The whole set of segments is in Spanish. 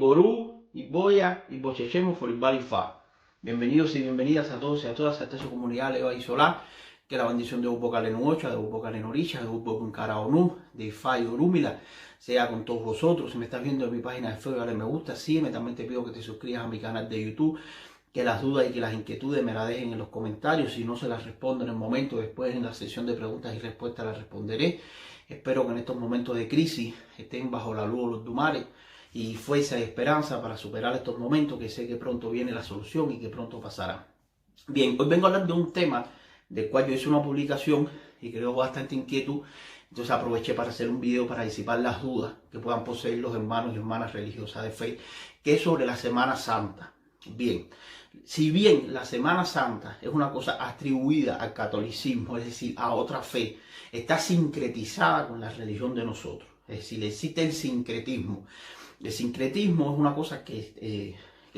Iború, Iboya, Ibochechemo, Foribalifa. Bienvenidos y bienvenidas a todos y a todas a esta su comunidad Leva y Solá. Que la bendición de Ubo Caleno 8, de Ubo Caleno Oricha, de Ubo Kunkaraonu, de Ifai Orúmila, sea con todos vosotros. Si me estás viendo en mi página de Facebook, dale me gusta, sígueme. También te pido que te suscribas a mi canal de YouTube, que las dudas y que las inquietudes me las dejen en los comentarios. Si no se las respondo en el momento, después en la sesión de preguntas y respuestas las responderé. Espero que en estos momentos de crisis estén bajo la luz de los dumares y fuerza y esperanza para superar estos momentos, que sé que pronto viene la solución y que pronto pasará. Bien, hoy vengo a hablar de un tema del cual yo hice una publicación y creo bastante inquietud. Entonces aproveché para hacer un video para disipar las dudas que puedan poseer los hermanos y hermanas religiosas de fe, que es sobre la Semana Santa. Bien, si bien la Semana Santa es una cosa atribuida al catolicismo, es decir, a otra fe, está sincretizada con la religión de nosotros. Es decir, existe el sincretismo. El sincretismo es una cosa que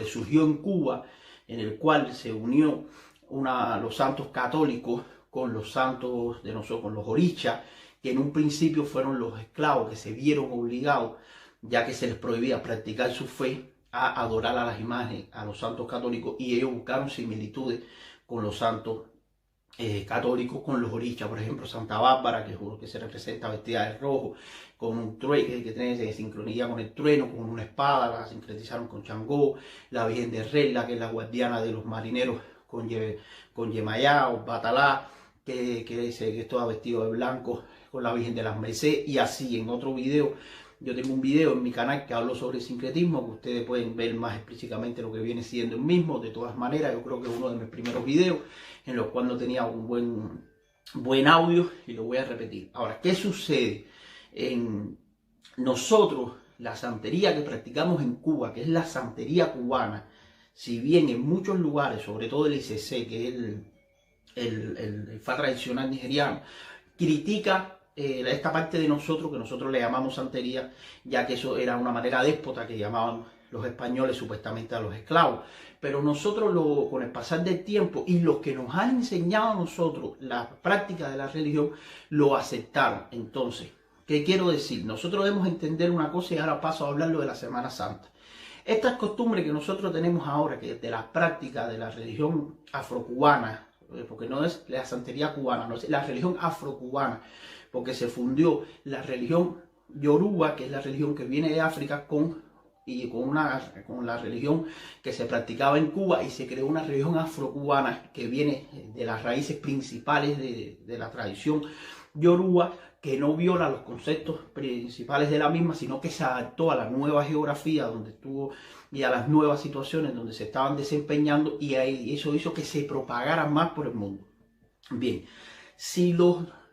surgió en Cuba, en el cual se unió los santos católicos con los santos de nosotros, con los orichas, que en un principio fueron los esclavos que se vieron obligados, ya que se les prohibía practicar su fe, a adorar a las imágenes, a los santos católicos, y ellos buscaron similitudes con los santos católicos, con los orichas. Por ejemplo, Santa Bárbara, que se representa vestida de rojo, con un trueno que tiene sincronía con el trueno, con una espada, la sincretizaron con Changó. La Virgen de Regla, que es la guardiana de los marineros, con Yemayá o Batalá, que está vestido de blanco, con la Virgen de las Mercedes. Y así, en otro video, yo tengo un video en mi canal que hablo sobre el sincretismo, que ustedes pueden ver más explícitamente lo que viene siendo el mismo. De todas maneras, yo creo que es uno de mis primeros videos en los cuales no tenía un buen audio, y lo voy a repetir. Ahora, ¿qué sucede? En nosotros, la santería que practicamos en Cuba, que es la santería cubana, si bien en muchos lugares, sobre todo el ICC, que es el fa tradicional nigeriano, critica esta parte de nosotros, que nosotros le llamamos santería, ya que eso era una manera déspota que llamaban los españoles supuestamente a los esclavos. Pero nosotros, con el pasar del tiempo, y los que nos han enseñado a nosotros la práctica de la religión, lo aceptaron. Entonces, ¿qué quiero decir? Nosotros debemos entender una cosa, y ahora paso a hablarlo de la Semana Santa. Estas costumbres que nosotros tenemos ahora, que de la práctica de la religión afrocubana, porque no es la santería cubana, no es la religión afrocubana, porque se fundió la religión yoruba, que es la religión que viene de África, con la religión que se practicaba en Cuba, y se creó una religión afrocubana que viene de las raíces principales de la tradición yoruba, que no viola los conceptos principales de la misma, sino que se adaptó a la nueva geografía donde estuvo y a las nuevas situaciones donde se estaban desempeñando, y eso hizo que se propagara más por el mundo. Bien, si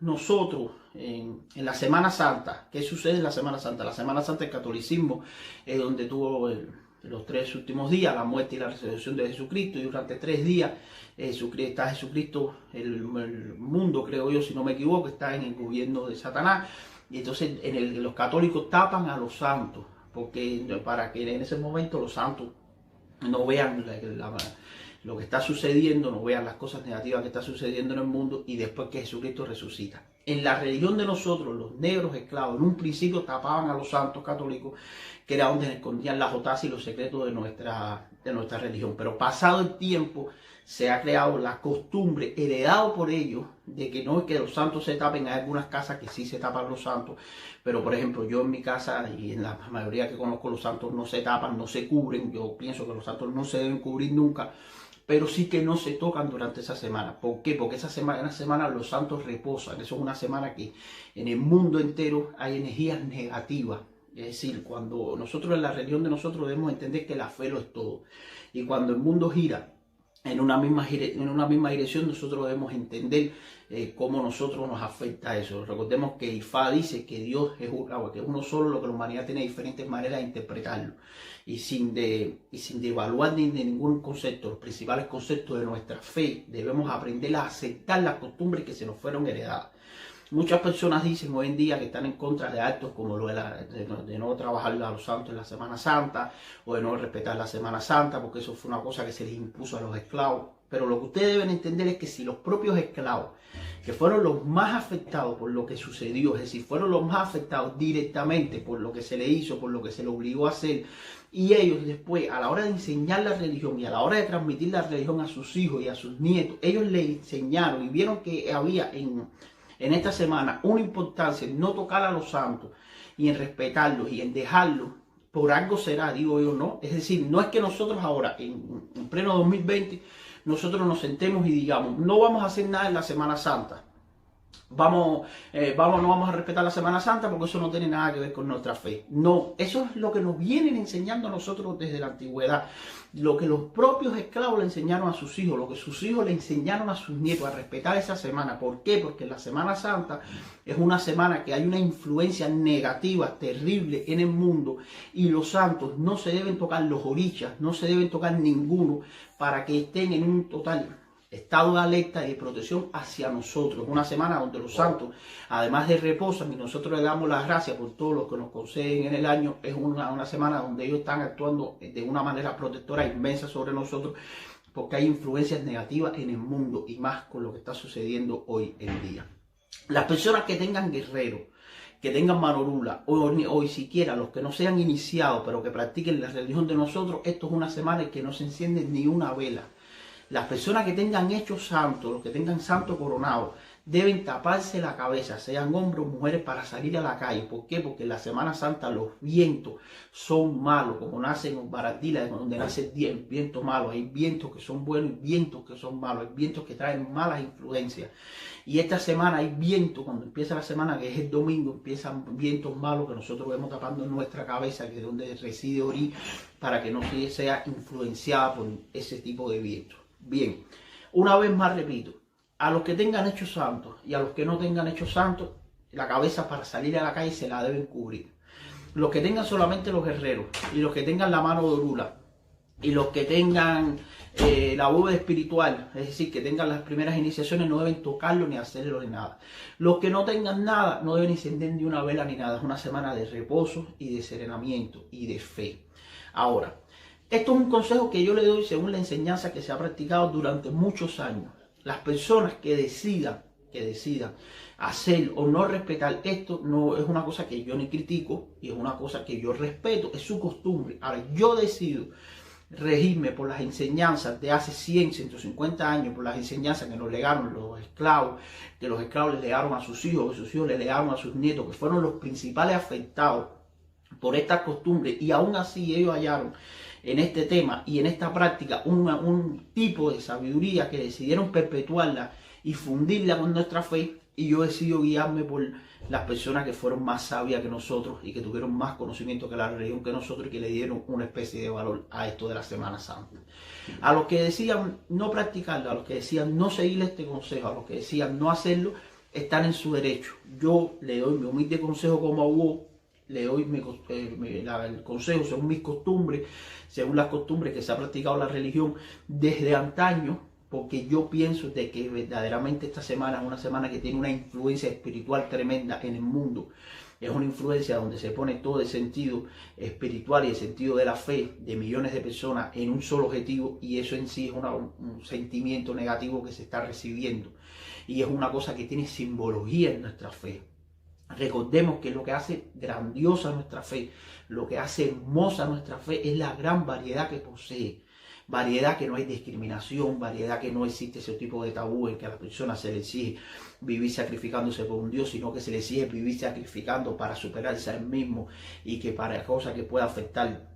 nosotros en la Semana Santa, ¿qué sucede en la Semana Santa? La Semana Santa, el catolicismo es donde tuvo los 3 últimos días, la muerte y la resurrección de Jesucristo, y durante 3 días está Jesucristo, el mundo, creo yo, si no me equivoco, está en el gobierno de Satanás. Y entonces los católicos tapan a los santos, para que en ese momento los santos no vean lo que está sucediendo, no vean las cosas negativas que está sucediendo en el mundo, y después que Jesucristo resucita. En la religión de nosotros, los negros esclavos en un principio tapaban a los santos católicos, que era donde escondían las jotas y los secretos de nuestra religión. Pero pasado el tiempo, se ha creado la costumbre, heredado por ellos, de que no es que los santos se tapen. Hay algunas casas que sí se tapan los santos, pero por ejemplo yo en mi casa y en la mayoría que conozco, los santos no se tapan, no se cubren. Yo pienso que los santos no se deben cubrir nunca, pero sí que no se tocan durante esa semana. ¿Por qué? Porque en esa semana los santos reposan. Eso es una semana que en el mundo entero hay energías negativas. Es decir, cuando nosotros, en la religión de nosotros, debemos entender que la fe lo es todo. Y cuando el mundo gira en una misma dirección, nosotros debemos entender cómo nosotros nos afecta eso. Recordemos que Ifá dice que Dios es uno solo, lo que la humanidad tiene diferentes maneras de interpretarlo. Y sin devaluar de ningún concepto, los principales conceptos de nuestra fe, debemos aprender a aceptar las costumbres que se nos fueron heredadas. Muchas personas dicen hoy en día que están en contra de actos como lo de no trabajar a los santos en la Semana Santa, o de no respetar la Semana Santa, porque eso fue una cosa que se les impuso a los esclavos. Pero lo que ustedes deben entender es que si los propios esclavos, que fueron los más afectados por lo que sucedió, es decir, fueron los más afectados directamente por lo que se le hizo, por lo que se le obligó a hacer, y ellos después, a la hora de enseñar la religión y a la hora de transmitir la religión a sus hijos y a sus nietos, ellos le enseñaron y vieron que había en esta semana una importancia en no tocar a los santos y en respetarlos y en dejarlos, por algo será, digo yo, ¿no? Es decir, no es que nosotros ahora, en pleno 2020, nosotros nos sentemos y digamos, no vamos a hacer nada en la Semana Santa. No vamos a respetar la Semana Santa porque eso no tiene nada que ver con nuestra fe. No, eso es lo que nos vienen enseñando a nosotros desde la antigüedad. Lo que los propios esclavos le enseñaron a sus hijos, lo que sus hijos le enseñaron a sus nietos, a respetar esa semana. ¿Por qué? Porque la Semana Santa es una semana que hay una influencia negativa, terrible en el mundo, y los santos no se deben tocar, los orichas no se deben tocar ninguno, para que estén en un total estado de alerta y de protección hacia nosotros. Una semana donde los santos, además de reposan y nosotros le damos las gracias por todo lo que nos conceden en el año, es una semana donde ellos están actuando de una manera protectora inmensa sobre nosotros, porque hay influencias negativas en el mundo y más con lo que está sucediendo hoy en día. Las personas que tengan guerreros, que tengan manorula o siquiera los que no sean iniciados pero que practiquen la religión de nosotros, esto es una semana en que no se enciende ni una vela. Las personas que tengan hechos santos, los que tengan santo coronado, deben taparse la cabeza, sean hombres o mujeres, para salir a la calle. ¿Por qué? Porque en la Semana Santa los vientos son malos, como nacen en Barandila, donde nace el viento malo. Hay vientos que son buenos y vientos que son malos, hay vientos que traen malas influencias. Y esta semana hay vientos, cuando empieza la semana, que es el domingo, empiezan vientos malos que nosotros vemos tapando en nuestra cabeza, que es donde reside Ori, para que no sea influenciada por ese tipo de vientos. Bien, una vez más repito, a los que tengan hechos santos y a los que no tengan hechos santos, la cabeza para salir a la calle se la deben cubrir. Los que tengan solamente los guerreros y los que tengan la mano de orula y los que tengan la bóveda espiritual, es decir, que tengan las primeras iniciaciones, no deben tocarlo ni hacerlo ni nada. Los que no tengan nada no deben encender ni una vela ni nada. Es una semana de reposo y de serenamiento y de fe. Ahora, esto es un consejo que yo le doy según la enseñanza que se ha practicado durante muchos años. Las personas que decidan hacer o no respetar esto, no es una cosa que yo ni critico y es una cosa que yo respeto, es su costumbre. Ahora, yo decido regirme por las enseñanzas de hace 100, 150 años, por las enseñanzas que nos legaron los esclavos, que los esclavos le legaron a sus hijos, que sus hijos le legaron a sus nietos, que fueron los principales afectados por esta costumbre, y aún así ellos hallaron en este tema y en esta práctica un tipo de sabiduría que decidieron perpetuarla y fundirla con nuestra fe. Y yo decido guiarme por las personas que fueron más sabias que nosotros y que tuvieron más conocimiento que la religión que nosotros y que le dieron una especie de valor a esto de la Semana Santa. A los que decían no practicarlo, a los que decían no seguir este consejo, a los que decían no hacerlo, están en su derecho. Yo le doy mi humilde consejo como abogado, le doy el consejo según mis costumbres, según las costumbres que se ha practicado la religión desde antaño, porque yo pienso de que verdaderamente esta semana es una semana que tiene una influencia espiritual tremenda en el mundo. Es una influencia donde se pone todo el sentido espiritual y el sentido de la fe de millones de personas en un solo objetivo, y eso en sí es un sentimiento negativo que se está recibiendo, y es una cosa que tiene simbología en nuestra fe. Recordemos que lo que hace grandiosa nuestra fe, lo que hace hermosa nuestra fe, es la gran variedad que posee. Variedad que no hay discriminación, variedad que no existe ese tipo de tabú en que a las personas se les exige vivir sacrificándose por un Dios, sino que se les exige vivir sacrificando para superarse a él mismo, y que para cosas que pueda afectar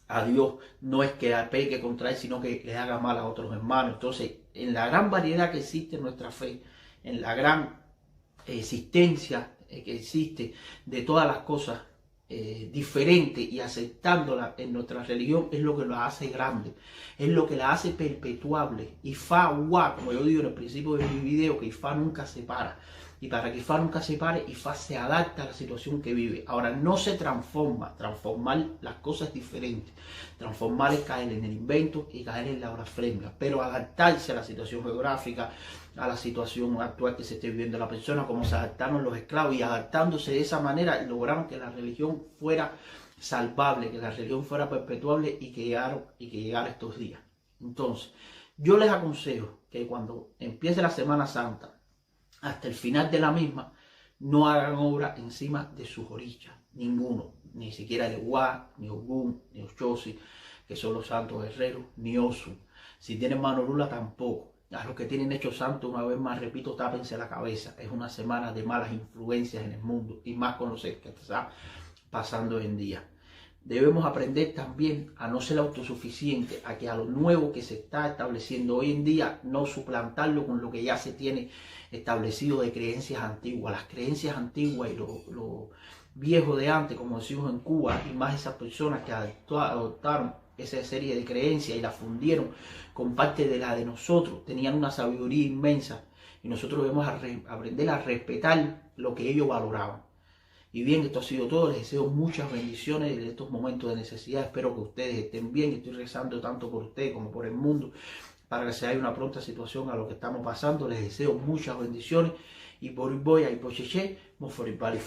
a Dios no es que peque contra él, sino que le haga mal a otros hermanos. Entonces, en la gran variedad que existe en nuestra fe, en la gran existencia que existe de todas las cosas diferentes y aceptándola en nuestra religión, es lo que la hace grande, es lo que la hace perpetuable. Ifá Uá, como yo digo en el principio de mi video, que Ifá nunca se para. Y para que Ifá nunca se pare, Ifá se adapta a la situación que vive. Ahora, no se transforma. Transformar las cosas es diferente. Transformar es caer en el invento y caer en la blasfemia. Pero adaptarse a la situación geográfica, a la situación actual que se esté viviendo la persona, como se adaptaron los esclavos, y adaptándose de esa manera lograron que la religión fuera salvable, que la religión fuera perpetuable y que llegara estos días. Entonces, Yo les aconsejo que cuando empiece la Semana Santa, hasta el final de la misma, no hagan obra encima de sus orillas, ninguno, ni siquiera el Ewa, ni Ogún, ni Ochosi, que son los santos guerreros, ni Osu. Si tienen mano nula, tampoco. A los que tienen hecho santo, una vez más repito, tápense la cabeza. Es una semana de malas influencias en el mundo, y más con lo que está pasando hoy en día. Debemos aprender también a no ser autosuficientes, a que a lo nuevo que se está estableciendo hoy en día, no suplantarlo con lo que ya se tiene establecido de creencias antiguas. Las creencias antiguas y lo viejo de antes, como decimos en Cuba, y más esas personas que adoptaron esa serie de creencias y la fundieron con parte de la de nosotros, tenían una sabiduría inmensa, y nosotros debemos aprender a respetar lo que ellos valoraban. Y bien, esto ha sido todo. Les deseo muchas bendiciones en estos momentos de necesidad. Espero que ustedes estén bien. Estoy rezando tanto por ustedes como por el mundo para que se haya una pronta situación a lo que estamos pasando. Les deseo muchas bendiciones. Y por hoy voy a Ipocheche, Moforibali.